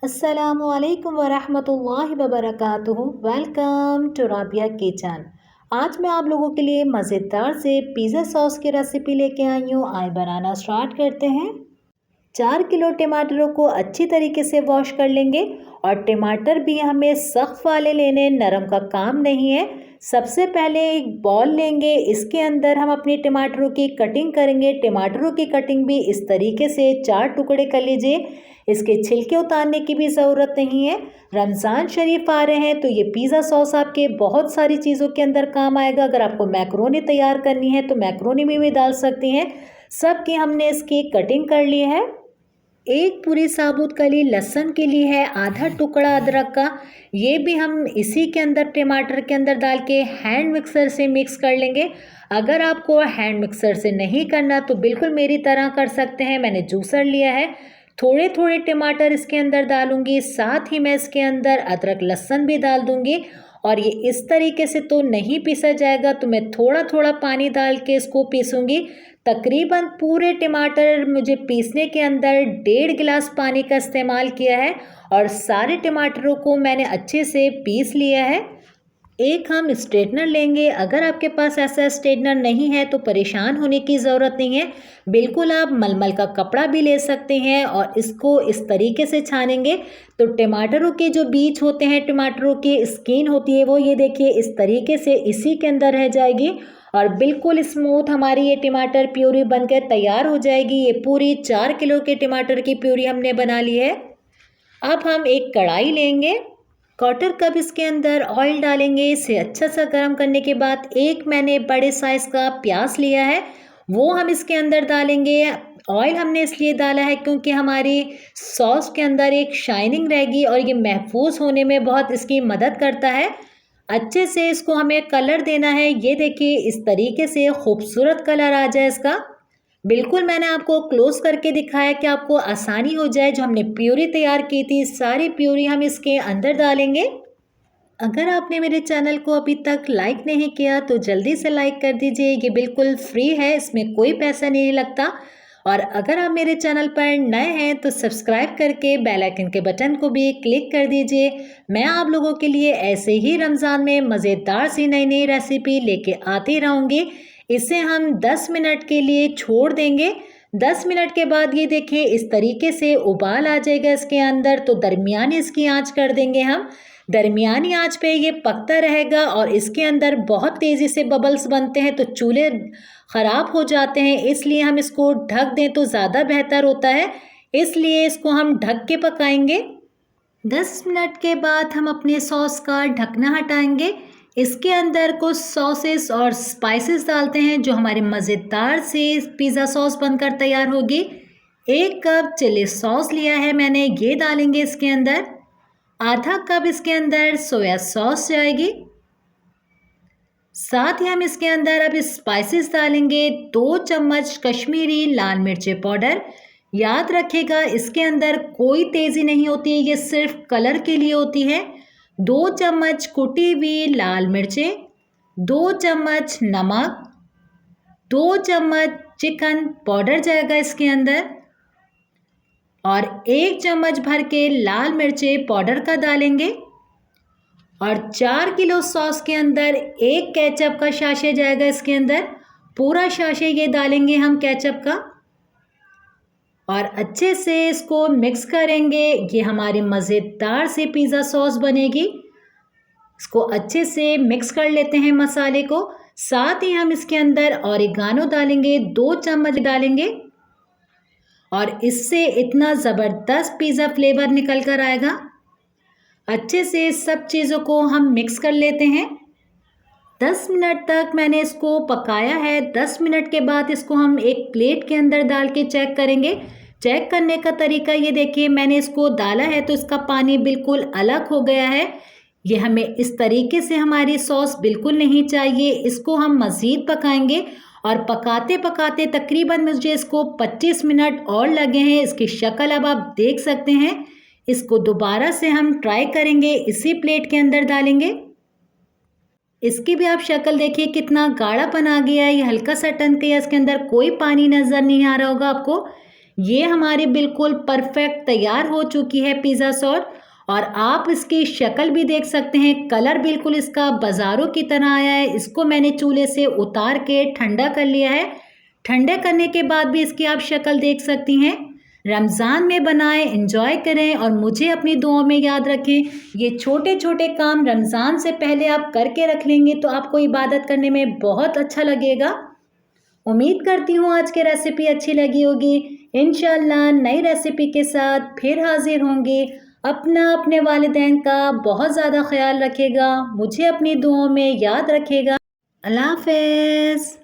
अस्सलामुअलैकुम वरहमतुल्लाहि वबरकातुहू। Welcome to Rabia kitchen. आज मैं आप लोगों के लिए मज़ेदार से पिज़्ज़ा सॉस की रेसिपी लेके आई हूँ। आइए बनाना स्टार्ट करते हैं। 4 किलो टमाटरों को अच्छी तरीके से वॉश कर लेंगे और टमाटर भी हमें सख्त वाले लेने, नरम का काम नहीं है। सबसे पहले एक बॉल लेंगे, इसके अंदर हम अपने टमाटरों की कटिंग करेंगे। टमाटरों की कटिंग भी इस तरीके से 4 टुकड़े कर लीजिए। इसके छिलके उतारने की भी ज़रूरत नहीं है। रमज़ान शरीफ आ रहे हैं तो ये पिज़्ज़ा सॉस आपके बहुत सारी चीज़ों के अंदर काम आएगा। अगर आपको मैक्रोनी तैयार करनी है तो मैक्रोनी में भी डाल सकती हैं। सब की हमने इसकी कटिंग कर ली है। एक पूरी साबुत कली लहसुन के लिए है, आधा टुकड़ा अदरक का, ये भी हम इसी के अंदर टमाटर के अंदर डाल के हैंड मिक्सर से मिक्स कर लेंगे। अगर आपको हैंड मिक्सर से नहीं करना तो बिल्कुल मेरी तरह कर सकते हैं। मैंने जूसर लिया है। थोड़े थोड़े टमाटर इसके अंदर डालूंगी, साथ ही मैं इसके अंदर अदरक लहसुन भी डाल दूंगी। और ये इस तरीके से तो नहीं पीसा जाएगा, तो मैं थोड़ा थोड़ा पानी डाल के इसको पीसूंगी। तकरीबन पूरे टमाटर मुझे पीसने के अंदर 1.5 गिलास पानी का इस्तेमाल किया है और सारे टमाटरों को मैंने अच्छे से पीस लिया है। एक हम स्ट्रेटनर लेंगे। अगर आपके पास ऐसा स्ट्रेटनर नहीं है तो परेशान होने की ज़रूरत नहीं है। बिल्कुल आप मलमल का कपड़ा भी ले सकते हैं और इसको इस तरीके से छानेंगे तो टमाटरों के जो बीज होते हैं, टमाटरों की स्किन होती है, वो ये देखिए इस तरीके से इसी के अंदर रह जाएगी और बिल्कुल स्मूथ हमारी ये टमाटर प्यूरी बनकर तैयार हो जाएगी। ये पूरी 4 किलो के टमाटर की प्यूरी हमने बना ली है। अब हम एक कढ़ाई लेंगे, 1/4 कप इसके अंदर ऑयल डालेंगे। इसे अच्छा सा गर्म करने के बाद एक मैंने बड़े साइज़ का प्याज लिया है, वो हम इसके अंदर डालेंगे। ऑयल हमने इसलिए डाला है क्योंकि हमारी सॉस के अंदर एक शाइनिंग रहेगी और ये महफूज होने में बहुत इसकी मदद करता है। अच्छे से इसको हमें कलर देना है। ये देखिए इस तरीके से खूबसूरत कलर आ जाए इसका। बिल्कुल मैंने आपको क्लोज करके दिखाया कि आपको आसानी हो जाए। जो हमने प्यूरी तैयार की थी, सारी प्यूरी हम इसके अंदर डालेंगे। अगर आपने मेरे चैनल को अभी तक लाइक नहीं किया तो जल्दी से लाइक कर दीजिए। ये बिल्कुल फ्री है, इसमें कोई पैसा नहीं लगता। और अगर आप मेरे चैनल पर नए हैं तो सब्सक्राइब करके बेल आइकन के बटन को भी क्लिक कर दीजिए। मैं आप लोगों के लिए ऐसे ही रमज़ान में मज़ेदार सी नई नई रेसिपी लेके आती रहूँगी। इसे हम 10 मिनट के लिए छोड़ देंगे। 10 मिनट के बाद ये देखिए इस तरीके से उबाल आ जाएगा इसके अंदर, तो दरमियानी इसकी आंच कर देंगे हम। दरमियानी आंच पे ये पकता रहेगा और इसके अंदर बहुत तेज़ी से बबल्स बनते हैं तो चूल्हे ख़राब हो जाते हैं, इसलिए हम इसको ढक दें तो ज़्यादा बेहतर होता है। इसलिए इसको हम ढक के पकाएंगे। 10 मिनट के बाद हम अपने सॉस का ढकना हटाएंगे। इसके अंदर कुछ सॉसेस और स्पाइसेस डालते हैं जो हमारे मज़ेदार से पिज़्ज़ा सॉस बनकर तैयार होगी। 1 कप चिली सॉस लिया है मैंने, ये डालेंगे इसके अंदर। आधा कप इसके अंदर सोया सॉस जाएगी। साथ ही हम इसके अंदर अब स्पाइसेस डालेंगे। 2 चम्मच कश्मीरी लाल मिर्ची पाउडर। याद रखिएगा इसके अंदर कोई तेज़ी नहीं होती है, ये सिर्फ कलर के लिए होती है। 2 चम्मच कुटी हुई लाल मिर्चें, 2 चम्मच नमक, 2 चम्मच चिकन पाउडर जाएगा इसके अंदर और 1 चम्मच भर के लाल मिर्चें पाउडर का डालेंगे। और 4 किलो सॉस के अंदर 1 केचप का शाशे जाएगा इसके अंदर, पूरा शाशे ये डालेंगे हम केचप का। और अच्छे से इसको मिक्स करेंगे। ये हमारी मज़ेदार सी पिज़्ज़ा सॉस बनेगी। इसको अच्छे से मिक्स कर लेते हैं मसाले को। साथ ही हम इसके अंदर ऑरिगानो डालेंगे, 2 चम्मच डालेंगे और इससे इतना ज़बरदस्त पिज़्ज़ा फ्लेवर निकल कर आएगा। अच्छे से सब चीज़ों को हम मिक्स कर लेते हैं। 10 मिनट तक मैंने इसको पकाया है। 10 मिनट के बाद इसको हम एक प्लेट के अंदर डाल के चेक करेंगे। चेक करने का तरीका ये देखिए, मैंने इसको डाला है तो इसका पानी बिल्कुल अलग हो गया है। ये हमें इस तरीके से हमारी सॉस बिल्कुल नहीं चाहिए। इसको हम मज़ीद पकाएंगे और पकाते पकाते तकरीबन मुझे इसको 25 मिनट और लगे हैं। इसकी शक्ल अब आप देख सकते हैं। इसको दोबारा से हम ट्राई करेंगे, इसी प्लेट के अंदर डालेंगे। इसकी भी आप शक्ल देखिए कितना गाढ़ापन आ गया है, ये हल्का सा टन गया, इसके अंदर कोई पानी नज़र नहीं आ रहा होगा आपको। ये हमारी बिल्कुल परफेक्ट तैयार हो चुकी है पिज़्ज़ा सॉस। और आप इसकी शक्ल भी देख सकते हैं, कलर बिल्कुल इसका बाज़ारों की तरह आया है। इसको मैंने चूल्हे से उतार के ठंडा कर लिया है। ठंडा करने के बाद भी इसकी आप शक्ल देख सकती हैं। रमज़ान में बनाएं, एंजॉय करें और मुझे अपनी दुआओं में याद रखें। ये छोटे छोटे काम रमज़ान से पहले आप करके रख लेंगे तो आपको इबादत करने में बहुत अच्छा लगेगा। उम्मीद करती हूँ आज की रेसिपी अच्छी लगी होगी। इंशाल्लाह नई रेसिपी के साथ फिर हाजिर होंगे। अपना अपने वालिदैन का बहुत ज़्यादा ख्याल रखेगा, मुझे अपनी दुआओं में याद रखेगा। अल्लाह हाफ़िज़।